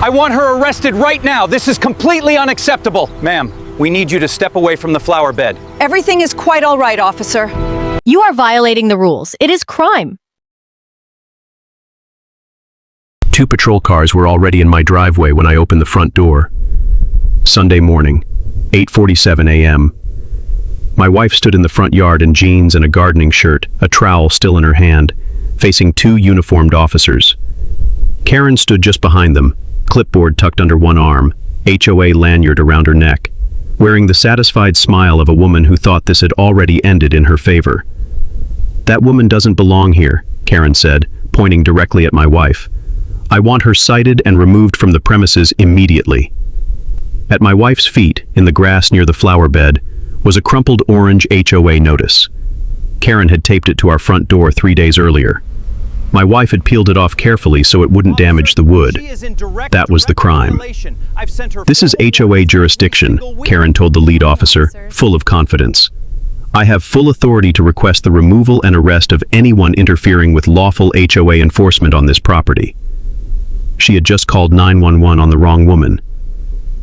I want her arrested right now. This is completely unacceptable. Ma'am, we need you to step away from the flower bed. Everything is quite all right, officer. You are violating the rules. It is crime. 2 patrol cars were already in my driveway when I opened the front door. Sunday morning, 8:47 a.m. My wife stood in the front yard in jeans and a gardening shirt, a trowel still in her hand, facing 2 uniformed officers. Karen stood just behind them, clipboard tucked under one arm, HOA lanyard around her neck, wearing the satisfied smile of a woman who thought this had already ended in her favor. "That woman doesn't belong here," Karen said, pointing directly at my wife. "I want her cited and removed from the premises immediately." At my wife's feet, in the grass near the flower bed, was a crumpled orange HOA notice. Karen had taped it to our front door 3 days earlier. My wife had peeled it off carefully so it wouldn't damage the wood. That was the crime. "This is HOA jurisdiction," Karen told the lead officer, full of confidence. "I have full authority to request the removal and arrest of anyone interfering with lawful HOA enforcement on this property." She had just called 911 on the wrong woman.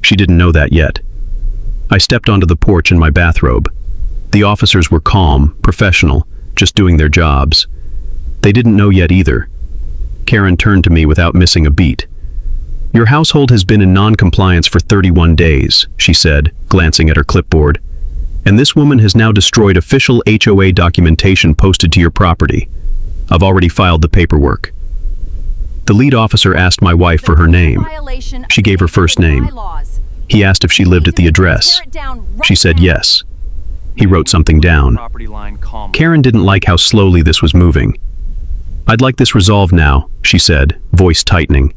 She didn't know that yet. I stepped onto the porch in my bathrobe. The officers were calm, professional, just doing their jobs. They didn't know yet either. Karen turned to me without missing a beat. "Your household has been in non-compliance for 31 days, she said, glancing at her clipboard. "And this woman has now destroyed official HOA documentation posted to your property. I've already filed the paperwork." The lead officer asked my wife for her name. She gave her first name. He asked if she lived at the address. She said yes. He wrote something down. Karen didn't like how slowly this was moving. "I'd like this resolved now," she said, voice tightening.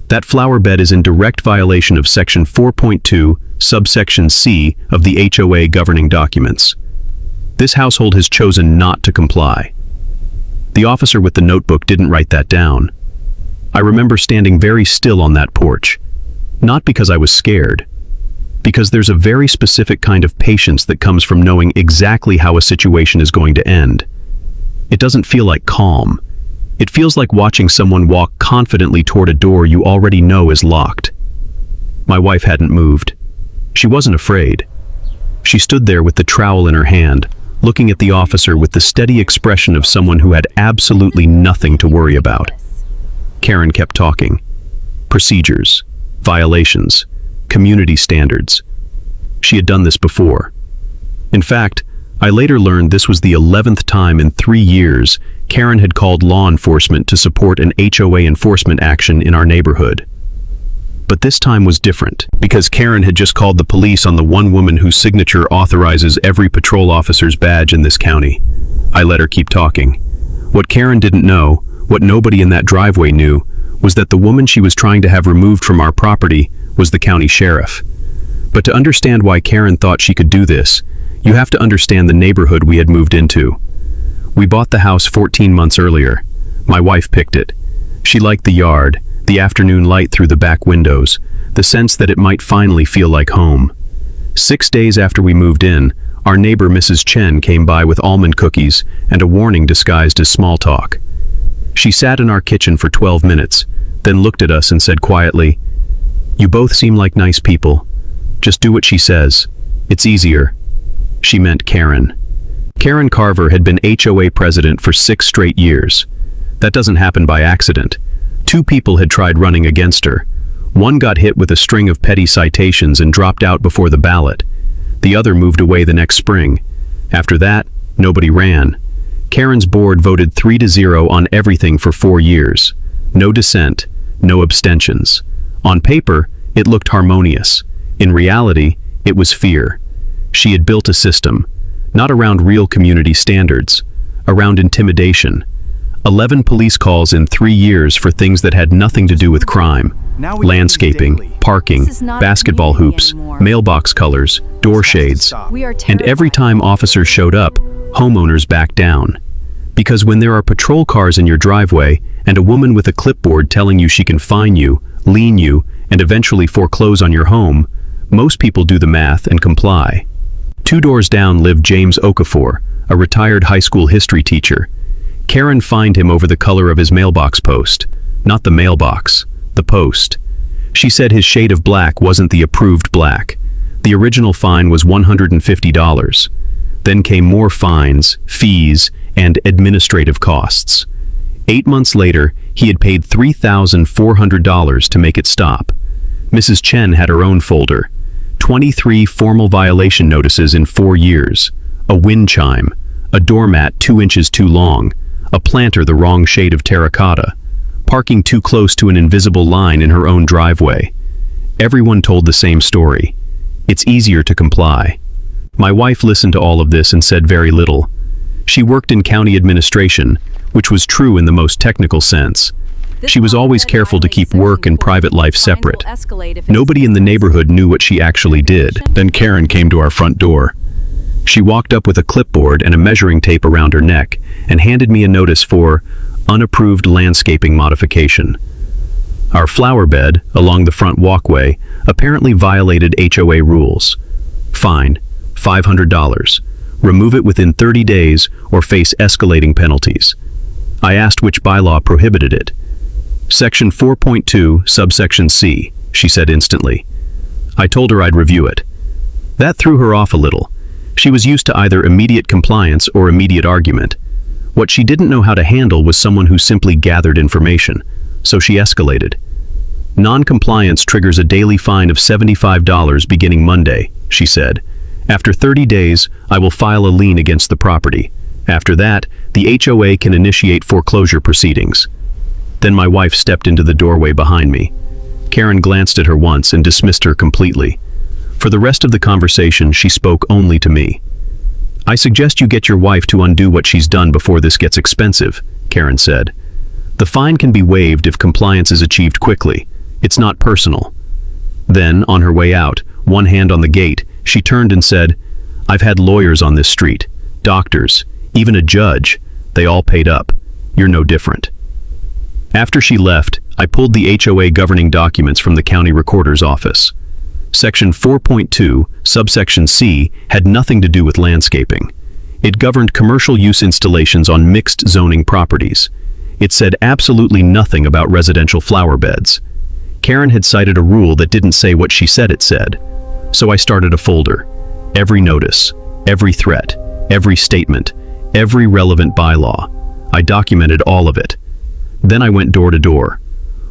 "That flower bed is in direct violation of Section 4.2, subsection C of the HOA governing documents. This household has chosen not to comply." The officer with the notebook didn't write that down. I remember standing very still on that porch. Not because I was scared, because there's a very specific kind of patience that comes from knowing exactly how a situation is going to end. It doesn't feel like calm. It feels like watching someone walk confidently toward a door you already know is locked. My wife hadn't moved. She wasn't afraid. She stood there with the trowel in her hand, looking at the officer with the steady expression of someone who had absolutely nothing to worry about. Karen kept talking. Procedures, violations, community standards. She had done this before. In fact, I later learned this was the 11th time in 3 years Karen had called law enforcement to support an HOA enforcement action in our neighborhood. But this time was different, because Karen had just called the police on the one woman whose signature authorizes every patrol officer's badge in this county. I let her keep talking. What Karen didn't know, what nobody in that driveway knew, was that the woman she was trying to have removed from our property was the county sheriff. But to understand why Karen thought she could do this, you have to understand the neighborhood we had moved into. We bought the house 14 months earlier. My wife picked it. She liked the yard, the afternoon light through the back windows, the sense that it might finally feel like home. 6 days after we moved in, our neighbor Mrs. Chen came by with almond cookies and a warning disguised as small talk. She sat in our kitchen for 12 minutes, then looked at us and said quietly, "You both seem like nice people. Just do what she says. It's easier." She meant Karen. Karen Carver had been HOA president for 6 straight years. That doesn't happen by accident. 2 people had tried running against her. One got hit with a string of petty citations and dropped out before the ballot. The other moved away the next spring. After that, nobody ran. Karen's board voted 3-0 on everything for 4 years. No dissent, no abstentions. On paper, it looked harmonious. In reality, it was fear. She had built a system, not around real community standards, around intimidation. 11 police calls in 3 years for things that had nothing to do with crime. Landscaping, parking, basketball hoops, mailbox colors, door shades. And every time officers showed up, homeowners backed down. Because when there are patrol cars in your driveway and a woman with a clipboard telling you she can fine you, lien you, and eventually foreclose on your home, most people do the math and comply. 2 doors down lived James Okafor, a retired high school history teacher. Karen fined him over the color of his mailbox post. Not the mailbox, the post. She said his shade of black wasn't the approved black. The original fine was $150. Then came more fines, fees, and administrative costs. 8 months later, he had paid $3,400 to make it stop. Mrs. Chen had her own folder. 23 formal violation notices in 4 years. A wind chime, a doormat 2 inches too long, a planter the wrong shade of terracotta, parking too close to an invisible line in her own driveway. Everyone told the same story. It's easier to comply. My wife listened to all of this and said very little. She worked in county administration, which was true in the most technical sense. She was always careful to keep work and private life separate. Nobody in the neighborhood knew what she actually did. Then Karen came to our front door. She walked up with a clipboard and a measuring tape around her neck and handed me a notice for unapproved landscaping modification. Our flower bed, along the front walkway, apparently violated HOA rules. Fine, $500. Remove it within 30 days or face escalating penalties. I asked which bylaw prohibited it. Section 4.2, subsection C, she said instantly. I told her I'd review it. That threw her off a little. She was used to either immediate compliance or immediate argument. What she didn't know how to handle was someone who simply gathered information, so she escalated. Non-compliance triggers a daily fine of $75 beginning Monday, she said. After 30 days, I will file a lien against the property. After that, the HOA can initiate foreclosure proceedings. Then my wife stepped into the doorway behind me. Karen glanced at her once and dismissed her completely. For the rest of the conversation, she spoke only to me. I suggest you get your wife to undo what she's done before this gets expensive, Karen said. The fine can be waived if compliance is achieved quickly. It's not personal. Then, on her way out, one hand on the gate, she turned and said, I've had lawyers on this street, doctors, even a judge. They all paid up. You're no different. After she left, I pulled the HOA governing documents from the county recorder's office. Section 4.2, subsection C, had nothing to do with landscaping. It governed commercial use installations on mixed zoning properties. It said absolutely nothing about residential flower beds. Karen had cited a rule that didn't say what she said it said. So I started a folder. Every notice, every threat, every statement, every relevant bylaw. I documented all of it. Then I went door to door.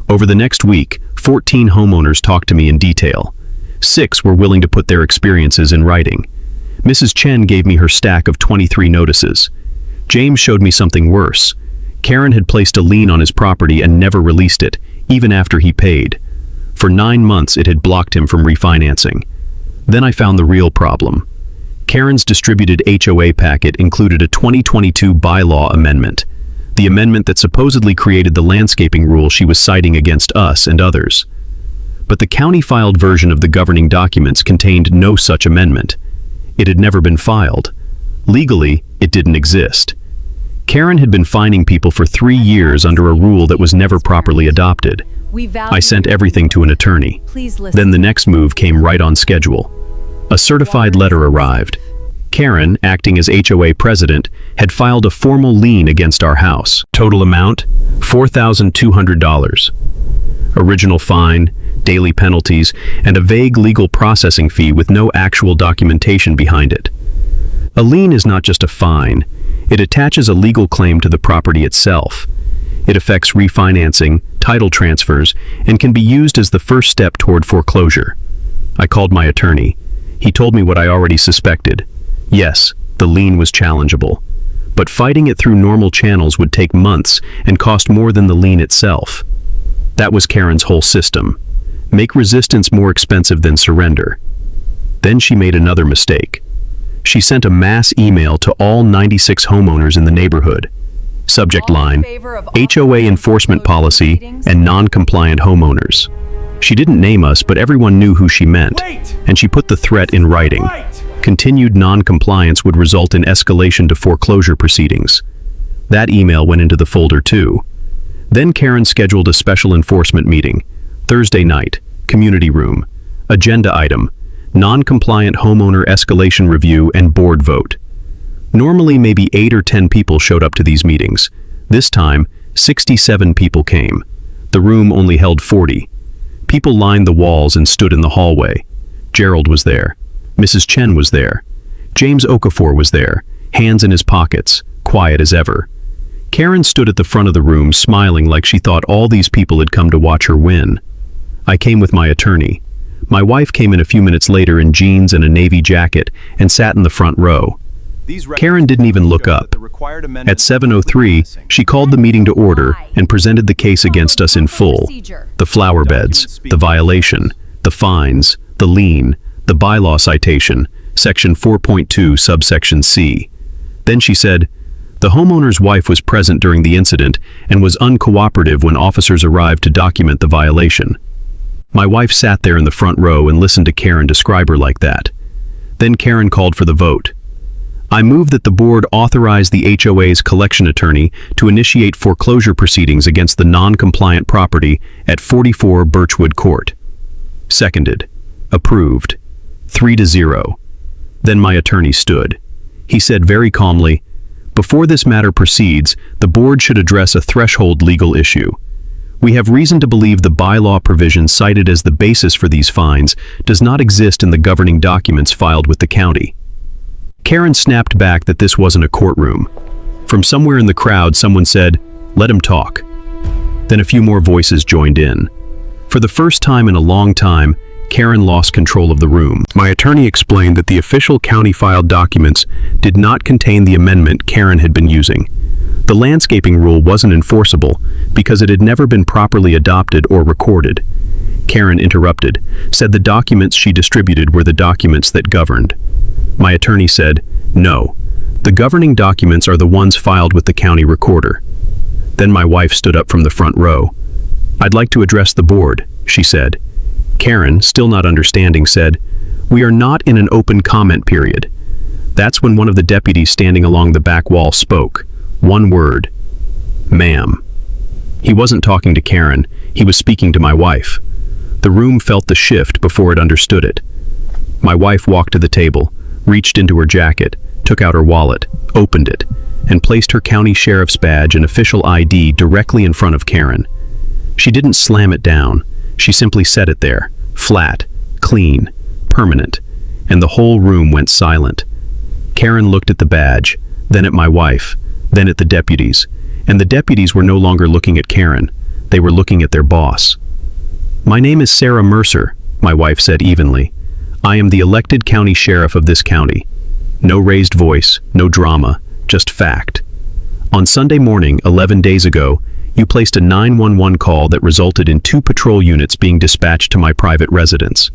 Over the next week, 14 homeowners talked to me in detail. 6 were willing to put their experiences in writing. Mrs. Chen gave me her stack of 23 notices. James showed me something worse. Karen had placed a lien on his property and never released it, even after he paid. For 9 months it had blocked him from refinancing. Then I found the real problem. Karen's distributed HOA packet included a 2022 bylaw amendment, the amendment that supposedly created the landscaping rule she was citing against us and others. But the county-filed version of the governing documents contained no such amendment. It had never been filed. Legally, it didn't exist. Karen had been fining people for 3 years under a rule that was never properly adopted. I sent everything to an attorney. Then the next move came right on schedule. A certified letter arrived. Karen, acting as HOA president, had filed a formal lien against our house. Total amount, $4,200. Original fine, daily penalties, and a vague legal processing fee with no actual documentation behind it. A lien is not just a fine. It attaches a legal claim to the property itself. It affects refinancing, title transfers, and can be used as the first step toward foreclosure. I called my attorney. He told me what I already suspected. Yes, the lien was challengeable. But fighting it through normal channels would take months and cost more than the lien itself. That was Karen's whole system. Make resistance more expensive than surrender. Then she made another mistake. She sent a mass email to all 96 homeowners in the neighborhood. Subject line, HOA enforcement policy and non-compliant homeowners. She didn't name us, but everyone knew who she meant, and she put the threat in writing. Continued non-compliance would result in escalation to foreclosure proceedings. That email went into the folder too. Then Karen scheduled a special enforcement meeting. Thursday night, community room. Agenda item, non-compliant homeowner escalation review and board vote. Normally maybe 8 or 10 people showed up to these meetings. This time, 67 people came. The room only held 40. People lined the walls and stood in the hallway. Gerald was there. Mrs. Chen was there. James Okafor was there, hands in his pockets, quiet as ever. Karen stood at the front of the room smiling like she thought all these people had come to watch her win. I came with my attorney. My wife came in a few minutes later in jeans and a navy jacket and sat in the front row. Karen didn't even look up. At 7:03, she called the meeting to order and presented the case against us in full. The flower beds, the violation, the fines, the lien, the bylaw citation, Section 4.2, subsection C. Then she said, the homeowner's wife was present during the incident and was uncooperative when officers arrived to document the violation. My wife sat there in the front row and listened to Karen describe her like that. Then Karen called for the vote. I move that the board authorize the HOA's collection attorney to initiate foreclosure proceedings against the non-compliant property at 44 Birchwood Court. Seconded. Approved. 3-0. Then my attorney stood. He said very calmly, before this matter proceeds, the board should address a threshold legal issue. We have reason to believe the bylaw provision cited as the basis for these fines does not exist in the governing documents filed with the county. Karen snapped back that this wasn't a courtroom. From somewhere in the crowd, someone said, "Let him talk." Then a few more voices joined in. For the first time in a long time, Karen lost control of the room. My attorney explained that the official county-filed documents did not contain the amendment Karen had been using. The landscaping rule wasn't enforceable because it had never been properly adopted or recorded. Karen interrupted, said the documents she distributed were the documents that governed. My attorney said, no, the governing documents are the ones filed with the county recorder. Then my wife stood up from the front row. I'd like to address the board, she said. Karen, still not understanding, said, we are not in an open comment period. That's when one of the deputies standing along the back wall spoke. One word. Ma'am. He wasn't talking to Karen, he was speaking to my wife. The room felt the shift before it understood it. My wife walked to the table, reached into her jacket, took out her wallet, opened it, and placed her county sheriff's badge and official ID directly in front of Karen. She didn't slam it down, she simply set it there, flat, clean, permanent, and the whole room went silent. Karen looked at the badge, then at my wife, then at the deputies, and the deputies were no longer looking at Karen, they were looking at their boss. My name is Sarah Mercer, my wife said evenly. I am the elected county sheriff of this county. No raised voice, no drama, just fact. On Sunday morning, 11 days ago, you placed a 911 call that resulted in 2 patrol units being dispatched to my private residence.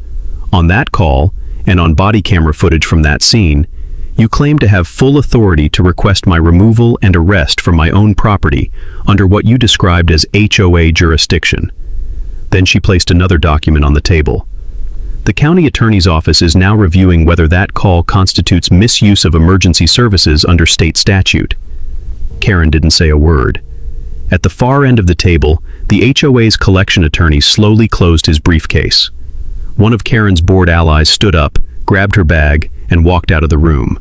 On that call, and on body camera footage from that scene, you claimed to have full authority to request my removal and arrest from my own property under what you described as HOA jurisdiction. Then she placed another document on the table. The county attorney's office is now reviewing whether that call constitutes misuse of emergency services under state statute. Karen didn't say a word. At the far end of the table, the HOA's collection attorney slowly closed his briefcase. One of Karen's board allies stood up, grabbed her bag, and walked out of the room.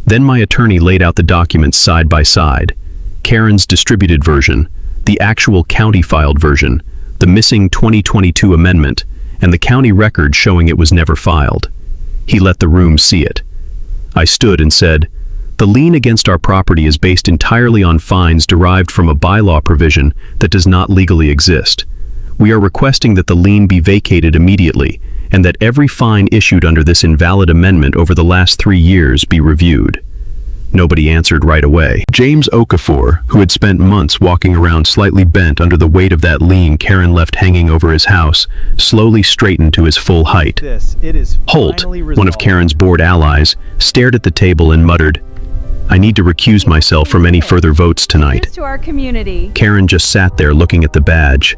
Then my attorney laid out the documents side by side. Karen's distributed version, the actual county-filed version, the missing 2022 amendment, and the county record showing it was never filed. He let the room see it. I stood and said, the lien against our property is based entirely on fines derived from a bylaw provision that does not legally exist. We are requesting that the lien be vacated immediately and that every fine issued under this invalid amendment over the last 3 years be reviewed. Nobody answered right away. James Okafor, who had spent months walking around slightly bent under the weight of that lien Karen left hanging over his house, slowly straightened to his full height. Holt, one of Karen's board allies, stared at the table and muttered, I need to recuse myself from any further votes tonight. To our community. Karen just sat there looking at the badge.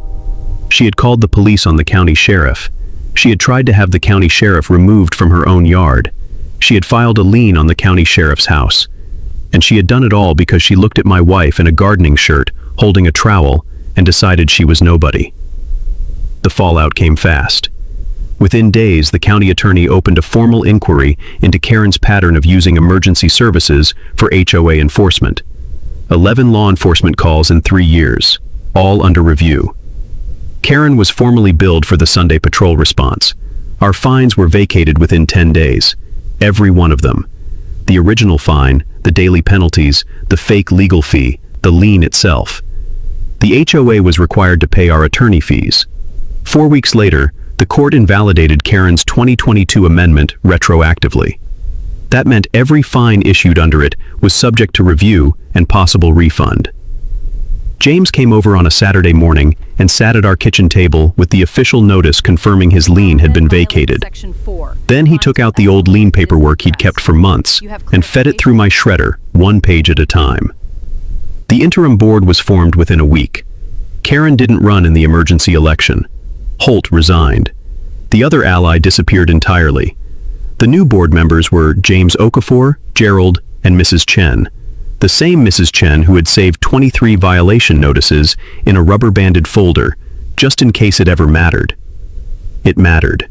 She had called the police on the county sheriff. She had tried to have the county sheriff removed from her own yard. She had filed a lien on the county sheriff's house. And she had done it all because she looked at my wife in a gardening shirt, holding a trowel, and decided she was nobody. The fallout came fast. Within days, the county attorney opened a formal inquiry into Karen's pattern of using emergency services for HOA enforcement. 11 law enforcement calls in 3 years, all under review. Karen was formally billed for the Sunday patrol response. Our fines were vacated within 10 days. Every one of them. The original fine, the daily penalties, the fake legal fee, the lien itself. The HOA was required to pay our attorney fees. 4 weeks later, the court invalidated Karen's 2022 amendment retroactively. That meant every fine issued under it was subject to review and possible refund. James came over on a Saturday morning and sat at our kitchen table with the official notice confirming his lien had been vacated. Then he took out the old lien paperwork he'd kept for months and fed it through my shredder, one page at a time. The interim board was formed within a week. Karen didn't run in the emergency election. Holt resigned. The other ally disappeared entirely. The new board members were James Okafor, Gerald, and Mrs. Chen. The same Mrs. Chen who had saved 23 violation notices in a rubber-banded folder, just in case it ever mattered. It mattered.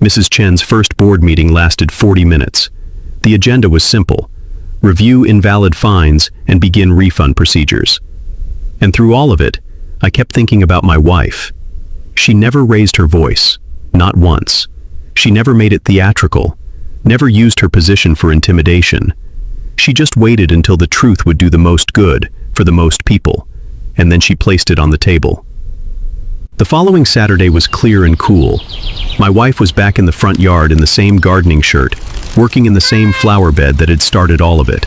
Mrs. Chen's first board meeting lasted 40 minutes. The agenda was simple: review invalid fines and begin refund procedures. And through all of it, I kept thinking about my wife. She never raised her voice, not once. She never made it theatrical, never used her position for intimidation. She just waited until the truth would do the most good for the most people, and then she placed it on the table. The following Saturday was clear and cool. My wife was back in the front yard in the same gardening shirt, working in the same flower bed that had started all of it.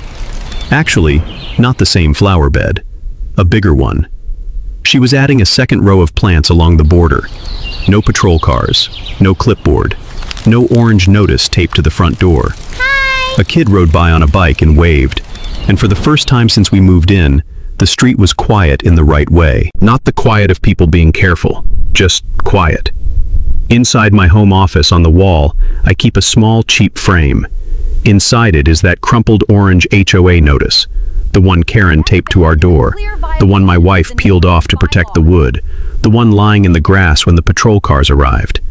Actually, not the same flower bed, a bigger one. She was adding a second row of plants along the border. No patrol cars, no clipboard, no orange notice taped to the front door. A kid rode by on a bike and waved, and for the first time since we moved in, the street was quiet in the right way. Not the quiet of people being careful, just quiet. Inside my home office on the wall, I keep a small, cheap frame. Inside it is that crumpled orange HOA notice, the one Karen taped to our door, the one my wife peeled off to protect the wood, the one lying in the grass when the patrol cars arrived.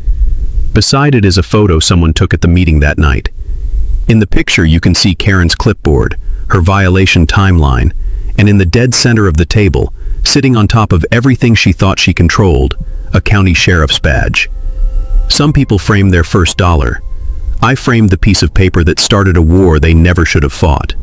Beside it is a photo someone took at the meeting that night. In the picture you can see Karen's clipboard, her violation timeline, and in the dead center of the table, sitting on top of everything she thought she controlled, a county sheriff's badge. Some people frame their first dollar. I framed the piece of paper that started a war they never should have fought.